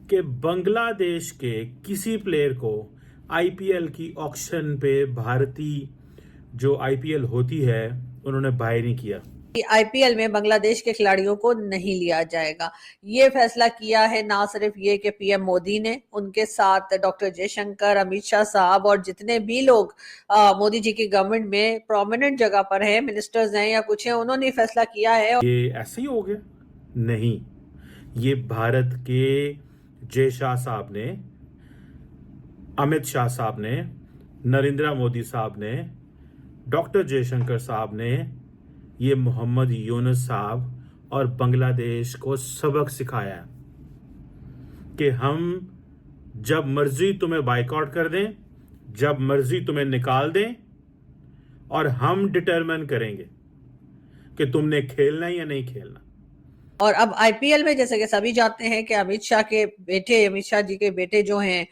कि बांग्लादेश के किसी प्लेयर को आईपीएल की ऑक्शन पे भारतीय जो आईपीएल होती है उन्होंने बाय नहीं किया। आईपीएल में बांग्लादेश के खिलाड़ियों को नहीं लिया जाएगा। ये फैसला किया है ना सिर्फ ये कि पीएम मोदी ने, उनके साथ डॉक्टर जयशंकर, अमित शाह साहब और जितने भी लोग मोदी जी की गवर्नमेंट में प्रोमिनेंट जगह पर हैं, मिनिस्टर्स हैं या कुछ हैं, उन्होंने फैसला किया है। ये ऐसे ही हो गया? नहीं, ये भारत के जय शाह साहब ने, अमित शाह साहब ने, नरेंद्र मोदी साहब ने, डॉक्टर जयशंकर साहब ने, ये मोहम्मद यूनुस साहब और बांग्लादेश को सबक सिखाया कि हम जब मर्जी तुम्हें बाइकआउट कर दें, जब मर्जी तुम्हें निकाल दें, और हम डिटरमिन करेंगे कि तुमने खेलना है या नहीं खेलना। और अब आईपीएल में जैसे कि सभी जानते हैं कि अमित शाह जी के बेटे जो हैं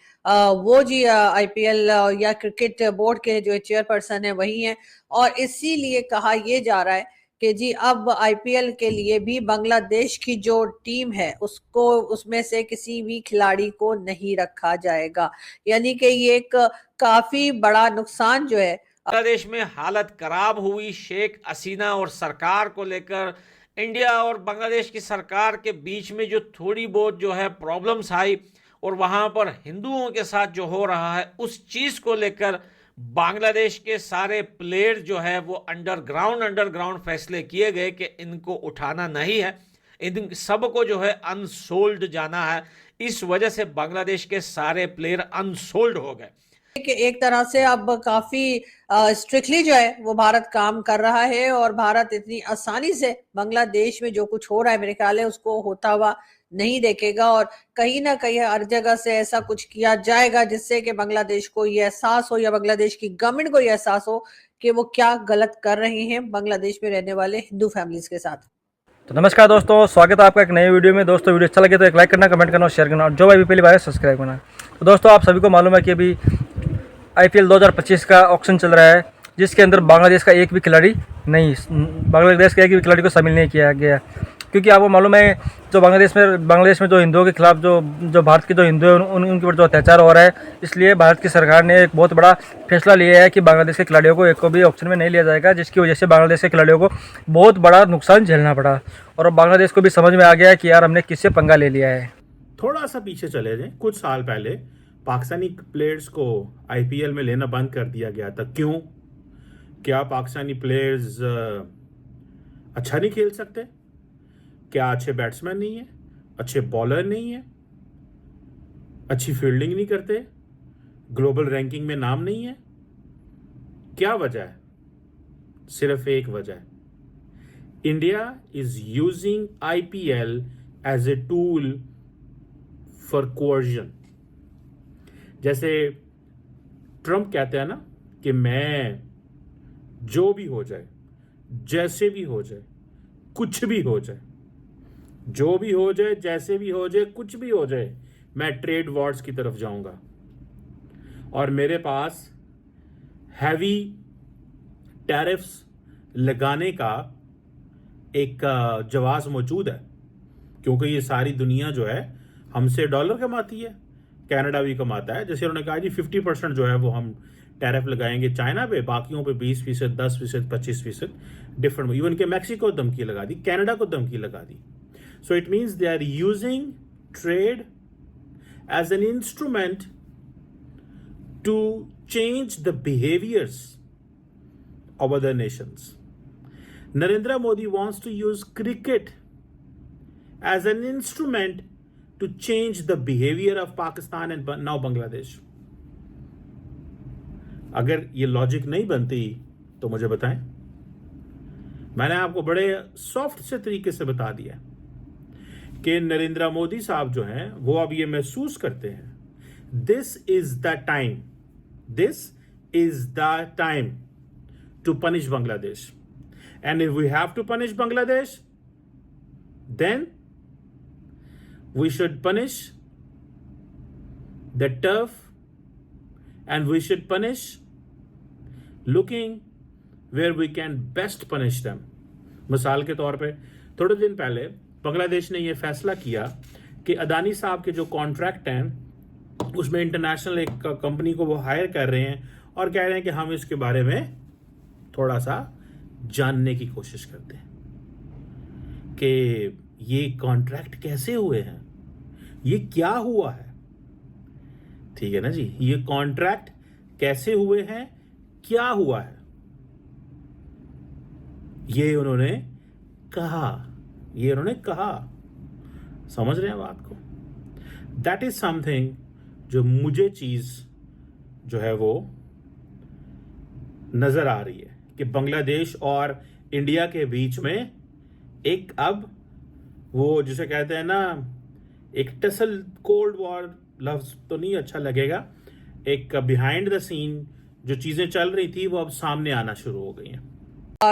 वो जी आईपीएल या क्रिकेट बोर्ड के जो चेयरपर्सन है वही हैं, और इसीलिए कहा यह जा रहा है कि जी अब आईपीएल के लिए भी बांग्लादेश की जो टीम है उसको, उसमें से किसी भी खिलाड़ी को नहीं रखा जाएगा। यानी कि ये एक काफी बड़ा नुकसान जो है बांग्लादेश में हालत खराब हुई शेख हसीना और सरकार को लेकर। इंडिया और बांग्लादेश की सरकार के बीच में जो थोड़ी बहुत जो है प्रॉब्लम्स आई और वहां पर हिंदुओं के साथ जो हो रहा है उस चीज को लेकर बांग्लादेश के सारे प्लेयर जो है वो अंडरग्राउंड फैसले किए गए कि इनको उठाना नहीं है, इन सबको जो है अनसोल्ड जाना है। इस वजह से बांग्लादेश के सारे प्लेयर अनसोल्ड हो गए कि एक तरह से अब काफी स्ट्रिक्टली जो है वो भारत काम कर रहा है, और भारत इतनी आसानी से बांग्लादेश में जो कुछ हो रहा है मेरे ख्याल है उसको होता हुआ नहीं देखेगा, और कहीं ना कहीं हर जगह से ऐसा कुछ किया जाएगा जिससे कि बांग्लादेश को ये एहसास हो या बांग्लादेश की गवर्नमेंट को ये एहसास हो कि वो क्या गलत कर रहे हैं बांग्लादेश में रहने वाले हिंदू फैमिलीज के साथ। तो नमस्कार दोस्तों, स्वागत है आपका एक नए वीडियो में। दोस्तों वीडियो अच्छा लगे तो एक लाइक करना, कमेंट करना और शेयर करना, और जो भाई भी पहली बार है सब्सक्राइब करना। तो दोस्तों आप सभी को मालूम है कि अभी आईपीएल 2025 का ऑक्शन चल रहा है जिसके अंदर बांग्लादेश का एक भी खिलाड़ी को शामिल नहीं किया गया, क्योंकि आपको मालूम है जो बांग्लादेश में जो हिंदुओं के खिलाफ जो भारत के जो हिंदू हैं उनके ऊपर जो अत्याचार हो रहा है, इसलिए भारत की सरकार ने एक बहुत बड़ा फैसला लिया है कि बांग्लादेश के खिलाड़ियों को एक को भी ऑक्शन में नहीं लिया जाएगा, जिसकी वजह से बांग्लादेश के खिलाड़ियों को बहुत बड़ा नुकसान झेलना पड़ा। और अब बांग्लादेश को भी समझ में आ गया है कि यार हमने किससे पंगा ले लिया है। थोड़ा सा पीछे चले जाएं, कुछ साल पहले पाकिस्तानी प्लेयर्स को आईपीएल में लेना बंद कर दिया गया था। क्यों? क्या पाकिस्तानी प्लेयर्स अच्छा नहीं खेल सकते? क्या अच्छे बैट्समैन नहीं है, अच्छे बॉलर नहीं है, अच्छी फील्डिंग नहीं करते, ग्लोबल रैंकिंग में नाम नहीं है? क्या वजह है? सिर्फ एक वजह है, India is using IPL as a tool for coercion. जैसे ट्रंप कहते हैं ना कि मैं जो भी हो जाए, जैसे भी हो जाए, कुछ भी हो जाए, जो भी हो जाए, जैसे भी हो जाए, कुछ भी हो जाए, मैं ट्रेड वॉर्स की तरफ जाऊंगा और मेरे पास हैवी टैरिफ्स लगाने का एक जवाब मौजूद है, क्योंकि ये सारी दुनिया जो है हमसे डॉलर कमाती है, कनाडा भी कमाता है। जैसे उन्होंने कहा जी 50% जो है वो हम टैरिफ लगाएंगे चाइना पे, बाकियों पे 20%, 10%, 25% डिफरेंट। इवन के मैक्सिको धमकी लगा दी, कनाडा को धमकी लगा दी। So it means they are using trade as an instrument to change the behaviours of other nations. Narendra Modi wants to use cricket as an instrument to change the behavior of Pakistan and now Bangladesh. अगर ये logic नहीं बनती तो मुझे बताएं। मैंने आपको बड़े सॉफ्ट से तरीके से बता दिया कि नरेंद्र मोदी साहब जो हैं वो अब ये महसूस करते हैं this is the time to punish Bangladesh. And if we have to punish Bangladesh, then we should punish the turf, and we should punish looking where we can best punish them. मिसाल के तौर पे थोड़े दिन पहले बांग्लादेश ने यह फैसला किया कि अदानी साहब के जो कॉन्ट्रैक्ट हैं उसमें इंटरनेशनल एक कंपनी को वो हायर कर रहे हैं और कह रहे हैं कि हम इसके बारे में थोड़ा सा जानने की कोशिश करते हैं कि ये कॉन्ट्रैक्ट कैसे हुए हैं, ये क्या हुआ है। ठीक है ना जी, ये कॉन्ट्रैक्ट कैसे हुए हैं, क्या हुआ है, ये उन्होंने कहा। समझ रहे हैं बात को? दैट इज समथिंग जो मुझे चीज जो है वो नजर आ रही है कि बांग्लादेश और इंडिया के बीच में एक अब वो जिसे कहते हैं ना, एक टसल, कोल्ड वॉर लफ्ज तो नहीं अच्छा लगेगा, एक बिहाइंड द सीन जो चीजें चल रही थी वो अब सामने आना शुरू हो गई हैं।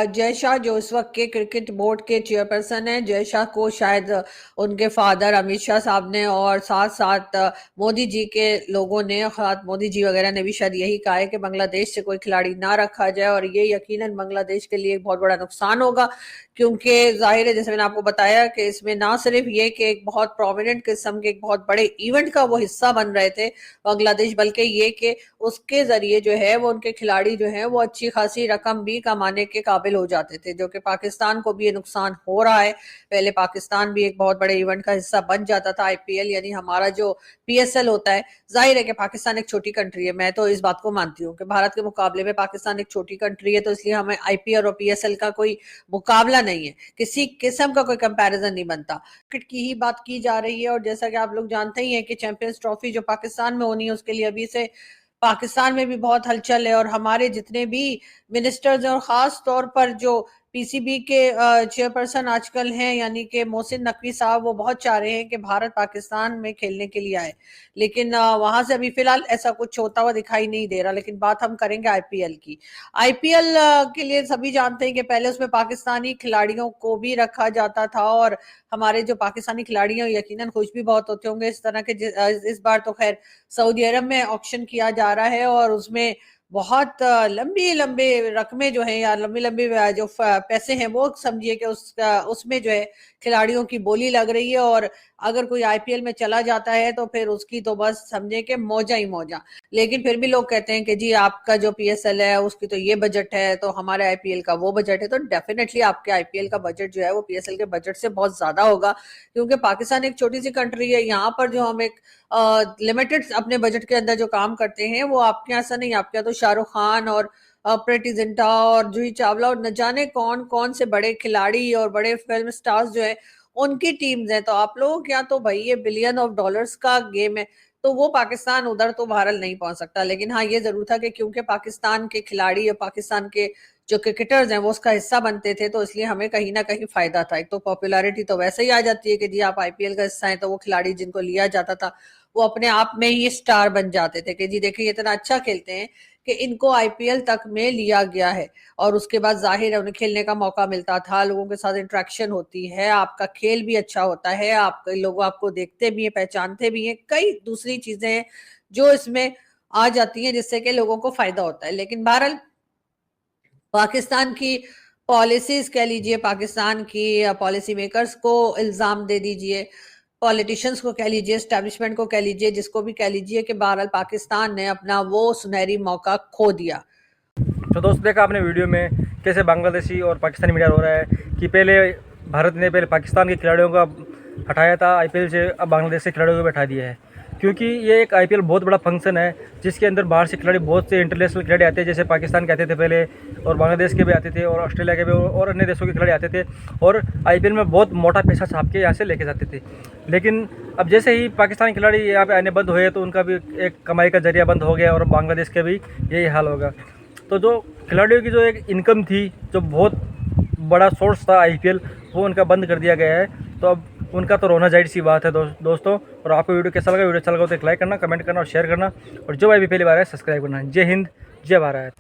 जय शाह जो इस वक्त के क्रिकेट बोर्ड के चेयरपर्सन हैं, जय शाह को शायद उनके फादर अमित शाह साहब ने और साथ साथ मोदी जी के लोगों ने, खास मोदी जी वगैरह ने भी शायद यही कहा है कि बांग्लादेश से कोई खिलाड़ी ना रखा जाए, और ये यकीनन बांग्लादेश के लिए एक बहुत बड़ा नुकसान होगा, क्योंकि जाहिर है जैसे मैंने आपको बताया कि इसमें ना सिर्फ ये कि एक बहुत प्रोमिनेंट किस्म के एक बहुत बड़े इवेंट का वो हिस्सा बन रहे थे बांग्लादेश, बल्कि ये कि उसके जरिए जो है वो उनके खिलाड़ी जो है वो अच्छी खासी रकम भी कमाने के काबिल हो जाते थे, जो कि पाकिस्तान को भी ये नुकसान हो रहा है। पहले पाकिस्तान भी एक बहुत बड़े इवेंट का हिस्सा बन जाता था, आईपीएल यानी हमारा जो पीएसएल होता है। जाहिर है कि पाकिस्तान एक छोटी कंट्री है, मैं तो इस बात को मानती हूँ कि भारत के मुकाबले में पाकिस्तान एक छोटी कंट्री है, तो इसलिए हमें आईपीएल और पीएसएल का कोई मुकाबला नहीं है, किसी किस्म का कोई कंपैरिजन नहीं बनता। क्रिकेट की ही बात की जा रही है, और जैसा कि आप लोग जानते ही हैं कि चैंपियंस ट्रॉफी जो पाकिस्तान में होनी है उसके लिए अभी से पाकिस्तान में भी बहुत हलचल है, और हमारे जितने भी मिनिस्टर्स हैं और खास तौर पर जो पीसीबी के चेयरपर्सन आजकल हैं यानी कि मोहसिन नकवी साहब, वो बहुत चाह रहे हैं कि भारत पाकिस्तान में खेलने के लिए आए, लेकिन वहां से अभी फिलहाल ऐसा कुछ होता हुआ दिखाई नहीं दे रहा। लेकिन बात हम करेंगे आईपीएल की। आईपीएल के लिए सभी जानते हैं कि पहले उसमें पाकिस्तानी खिलाड़ियों को भी रखा जाता था, और हमारे जो पाकिस्तानी खिलाड़ी हैं यकीनन खुश भी बहुत होते होंगे इस तरह के। इस बार तो खैर सऊदी अरब में ऑक्शन किया जा रहा है, और उसमें बहुत लंबी लंबी रकमें जो है या लंबी लंबी जो पैसे हैं वो समझिए कि उसमें जो है खिलाड़ियों की बोली लग रही है, और अगर कोई आईपीएल में चला जाता है तो फिर उसकी तो बस समझे कि मौजा ही मौजा। लेकिन फिर भी लोग कहते हैं कि जी आपका जो पीएसएल है उसकी तो ये बजट है, तो हमारे आईपीएल का वो बजट है, तो डेफिनेटली आपके आईपीएल का बजट जो है वो पीएसएल के बजट से बहुत ज्यादा होगा, क्योंकि पाकिस्तान एक छोटी सी कंट्री है। यहाँ पर जो हम एक लिमिटेड अपने बजट के अंदर जो काम करते हैं वो आपके यहाँ ऐसा नहीं। आपके यहाँ तो शाहरुख खान और प्रीति जिंटा और जूही चावला और न जाने कौन कौन से बड़े खिलाड़ी और बड़े फिल्म स्टार्स जो है उनकी टीम्स हैं। तो आप लोगों के यहाँ तो भाई ये बिलियन ऑफ डॉलर्स का गेम है, तो वो पाकिस्तान उधर तो बहरहाल नहीं पहुंच सकता। लेकिन हाँ ये जरूर था कि क्योंकि पाकिस्तान के खिलाड़ी या पाकिस्तान के जो क्रिकेटर्स हैं वो उसका हिस्सा बनते थे, तो इसलिए हमें कहीं ना कहीं फायदा था। एक तो पॉपुलैरिटी तो वैसे ही आ जाती है कि जी आप आईपीएल का हिस्सा हैं, तो वो खिलाड़ी जिनको लिया जाता था वो अपने आप में ही स्टार बन जाते थे कि जी देखिए इतना अच्छा खेलते हैं कि इनको आईपीएल तक में लिया गया है। और उसके बाद जाहिर है उन्हें खेलने का मौका मिलता था, लोगों के साथ इंटरेक्शन होती है, आपका खेल भी अच्छा होता है, आप लोग आपको देखते भी हैं, पहचानते भी हैं, कई दूसरी चीजें हैं जो इसमें आ जाती हैं जिससे कि लोगों को फायदा होता है। लेकिन बहरहाल पाकिस्तान की पॉलिसीज कह लीजिए, पाकिस्तान की पॉलिसी मेकर्स को इल्जाम दे दीजिए, पॉलिटिशियंस को कह लीजिए, एस्टैब्लिशमेंट को कह लीजिए, जिसको भी कह लीजिए कि बहरहाल पाकिस्तान ने अपना वो सुनहरी मौका खो दिया। तो दोस्त देखा आपने वीडियो में कैसे बांग्लादेशी और पाकिस्तानी मीडिया हो रहा है कि पहले भारत ने पहले पाकिस्तान के खिलाड़ियों को हटाया था आईपीएल से, अब बांग्लादेश के खिलाड़ियों को भी हटा दिया है, क्योंकि ये एक आईपीएल बहुत बड़ा फंक्शन है जिसके अंदर बाहर से खिलाड़ी, बहुत से इंटरनेशनल खिलाड़ी आते हैं, जैसे पाकिस्तान के आते थे पहले, और बांग्लादेश के भी आते थे, और ऑस्ट्रेलिया के भी, और अन्य देशों के खिलाड़ी आते थे, और आईपीएल में बहुत मोटा पैसा छाप के यहाँ से लेके जाते थे। लेकिन अब जैसे ही पाकिस्तानी खिलाड़ी यहाँ पे आने बंद हुए तो उनका भी एक कमाई का जरिया बंद हो गया, और बांग्लादेश के भी यही हाल होगा। तो जो खिलाड़ियों की जो एक इनकम थी, जो बहुत बड़ा सोर्स था आईपीएल, वो उनका बंद कर दिया गया है। तो अब उनका तो रोना जाहिर सी बात है दोस्तों। और आपको वीडियो कैसा लगा? वीडियो अच्छा लगा तो एक लाइक करना, कमेंट करना और शेयर करना, और जो भाई भी पहली बार है सब्सक्राइब करना। जय हिंद, जय भारत।